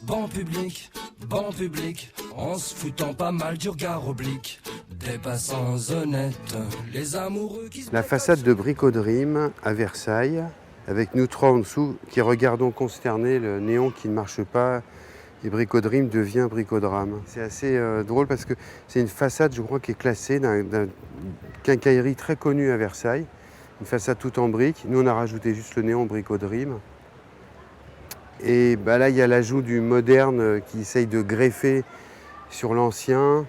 Banc public, en se foutant pas mal du regard oblique. Des passants honnêtes, les amoureux qui se... La façade de Brico-Dream à Versailles, avec nous trois en dessous qui regardons consternés le néon qui ne marche pas. Et Brico-Dream devient Brico-Drame. C'est assez drôle parce que c'est une façade, je crois, qui est classée d'un quincaillerie très connu à Versailles. Une façade toute en briques. Nous, on a rajouté juste le néon Brico-Dream. Et bah, là, il y a l'ajout du moderne qui essaye de greffer sur l'ancien.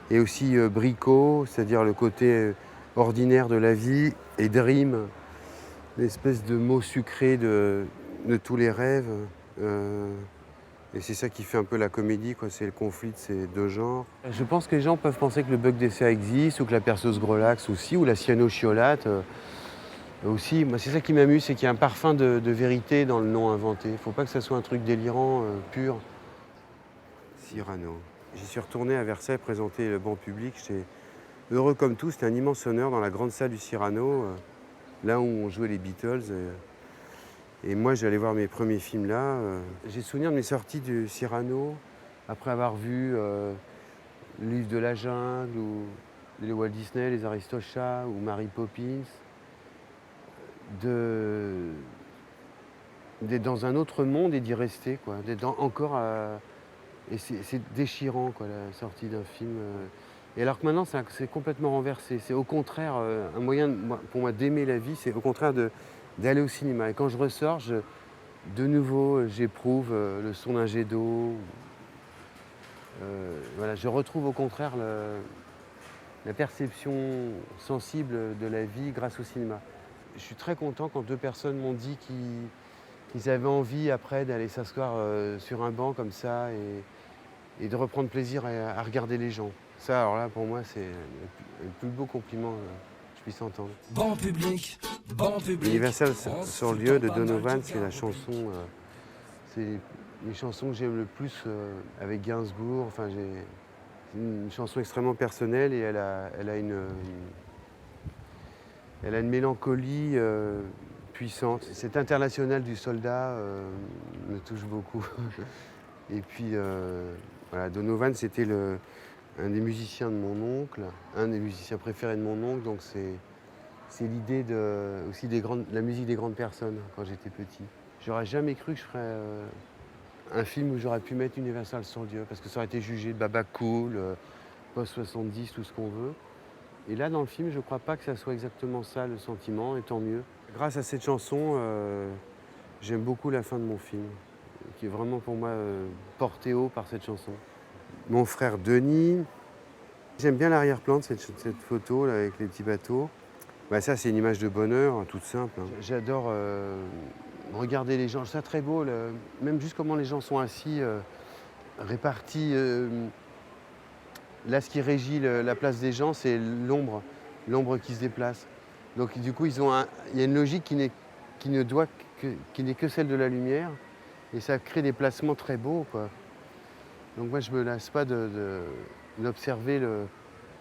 Et aussi brico, c'est-à-dire le côté ordinaire de la vie. Et dream, l'espèce de mot sucré de tous les rêves. Et c'est ça qui fait un peu la comédie, quoi. C'est le conflit de ces deux genres. Je pense que les gens peuvent penser que le bug d'essai existe, ou que la perceuse Grelax aussi, ou la cyanochiolate aussi. Moi, c'est ça qui m'amuse, c'est qu'il y a un parfum de vérité dans le nom inventé. Il ne faut pas que ça soit un truc délirant, pur. Cyrano. J'y suis retourné à Versailles présenter le banc public. J'étais heureux comme tout. C'était un immense honneur dans la grande salle du Cyrano, là où on jouait les Beatles. Et moi, j'allais voir mes premiers films là. J'ai souvenir de mes sorties du Cyrano, après avoir vu le livre de la jungle, ou les Walt Disney, les Aristochats, ou Mary Poppins, d'être dans un autre monde et d'y rester, quoi. D'être encore à... Et c'est déchirant, quoi, la sortie d'un film. Et alors que maintenant, c'est complètement renversé. C'est au contraire un moyen, pour moi, d'aimer la vie, c'est au contraire d'aller au cinéma. Et quand je ressors, de nouveau, j'éprouve le son d'un jet d'eau. Voilà, je retrouve au contraire la perception sensible de la vie grâce au cinéma. Je suis très content quand deux personnes m'ont dit qu'ils avaient envie après d'aller s'asseoir sur un banc comme ça et de reprendre plaisir à regarder les gens. Ça, alors là, pour moi, c'est le plus beau compliment que je puisse entendre. Banc public. Universal sur lieu de Donovan, c'est la chanson, c'est les chansons que j'aime le plus avec Gainsbourg. Enfin, c'est une chanson extrêmement personnelle et elle a une mélancolie puissante. Cet international du soldat me touche beaucoup. Et puis, voilà, Donovan, c'était un des musiciens de mon oncle, un des musiciens préférés de mon oncle, donc c'est l'idée aussi la musique des grandes personnes quand j'étais petit. J'aurais jamais cru que je ferais un film où j'aurais pu mettre Universal sur Dieu, parce que ça aurait été jugé de baba cool, post-70, tout ce qu'on veut. Et là, dans le film, je ne crois pas que ça soit exactement ça le sentiment, et tant mieux. Grâce à cette chanson, j'aime beaucoup la fin de mon film, qui est vraiment pour moi portée haut par cette chanson. Mon frère Denis, j'aime bien l'arrière-plan de cette photo là, avec les petits bateaux. Bah, ça, c'est une image de bonheur, hein, toute simple. Hein. J'adore regarder les gens, c'est très beau, même juste comment les gens sont assis, répartis. Là, ce qui régit la place des gens, c'est l'ombre qui se déplace. Donc, du coup, il y a une logique qui n'est que celle de la lumière, et ça crée des placements très beaux, quoi. Donc, moi, je me lasse pas d'observer le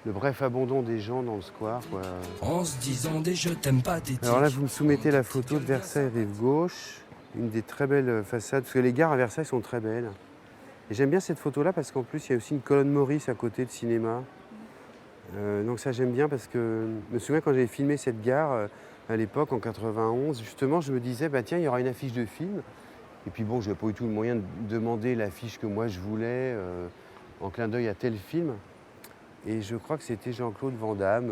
bref abandon des gens dans le square, quoi. En se disant des je t'aime pathétiques. Alors là, vous me soumettez la photo de Versailles rive gauche, une des très belles façades, parce que les gares à Versailles sont très belles. Et j'aime bien cette photo-là parce qu'en plus, il y a aussi une colonne Maurice à côté de cinéma. Donc ça, j'aime bien parce que je me souviens quand j'avais filmé cette gare à l'époque, en 91, justement, je me disais, bah tiens, il y aura une affiche de film. Et puis bon, je n'avais pas eu tout le moyen de demander l'affiche que moi je voulais, en clin d'œil à tel film. Et je crois que c'était Jean-Claude Van Damme.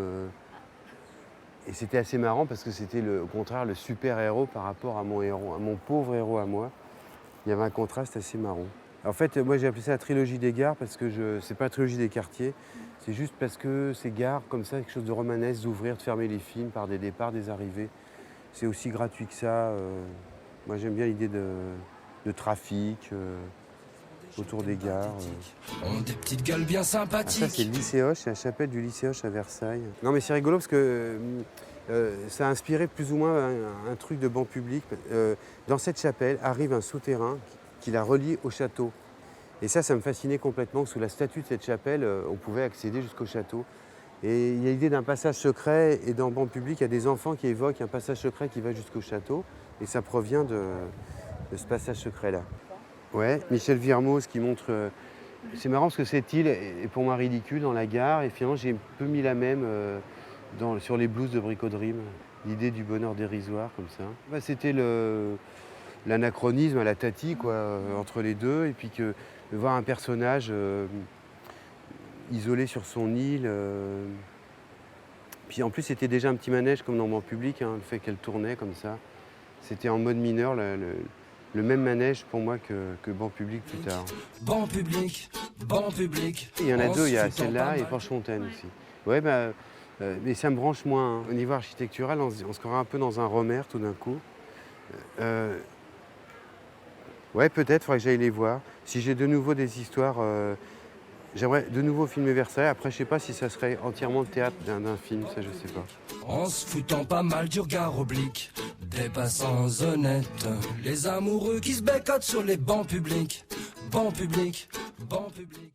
Et c'était assez marrant parce que c'était au contraire le super-héros par rapport à mon héros, à mon pauvre héros à moi. Il y avait un contraste assez marrant. En fait, moi j'ai appelé ça la trilogie des gares parce que c'est pas la trilogie des quartiers. C'est juste parce que ces gares, comme ça, quelque chose de romanesque, d'ouvrir, de fermer les films par des départs, des arrivées. C'est aussi gratuit que ça. Moi j'aime bien l'idée de trafic autour des gares. On des petites gueules bien sympathiques. Ça c'est le lycée Hoche, c'est la chapelle du lycée Hoche à Versailles. Non mais c'est rigolo parce que ça a inspiré plus ou moins un truc de banc public. Dans cette chapelle arrive un souterrain qui la relie au château. Et ça me fascinait complètement. Sous la statue de cette chapelle, on pouvait accéder jusqu'au château. Et il y a l'idée d'un passage secret, et dans le banc public, il y a des enfants qui évoquent un passage secret qui va jusqu'au château. Et ça provient de ce passage secret-là. Ouais, Michel Virmoz qui montre. C'est marrant parce que cette île est pour moi ridicule dans la gare et finalement j'ai un peu mis la même sur les blues de Brico-Dream. L'idée du bonheur dérisoire comme ça. Bah, c'était l'anachronisme à la Tati quoi, entre les deux et puis de voir un personnage isolé sur son île. Puis en plus c'était déjà un petit manège comme dans Banc Public, hein, le fait qu'elle tournait comme ça. C'était en mode mineur le même manège pour moi que Banc Public plus tard. Banc public, banc public. Il y en a en deux, il y a se foutant celle-là pas et mal. Porche-Fontaine aussi. Ouais, mais ça me branche moins. Hein. Au niveau architectural, on se croirait un peu dans un Romer tout d'un coup. Ouais, peut-être, il faudrait que j'aille les voir. Si j'ai de nouveau des histoires, j'aimerais de nouveau filmer Versailles. Après, je sais pas si ça serait entièrement le théâtre d'un film, ça je sais pas. En se foutant pas mal du regard oblique des passants honnêtes, les amoureux qui se bécotent sur les bancs publics, bancs publics, bancs publics.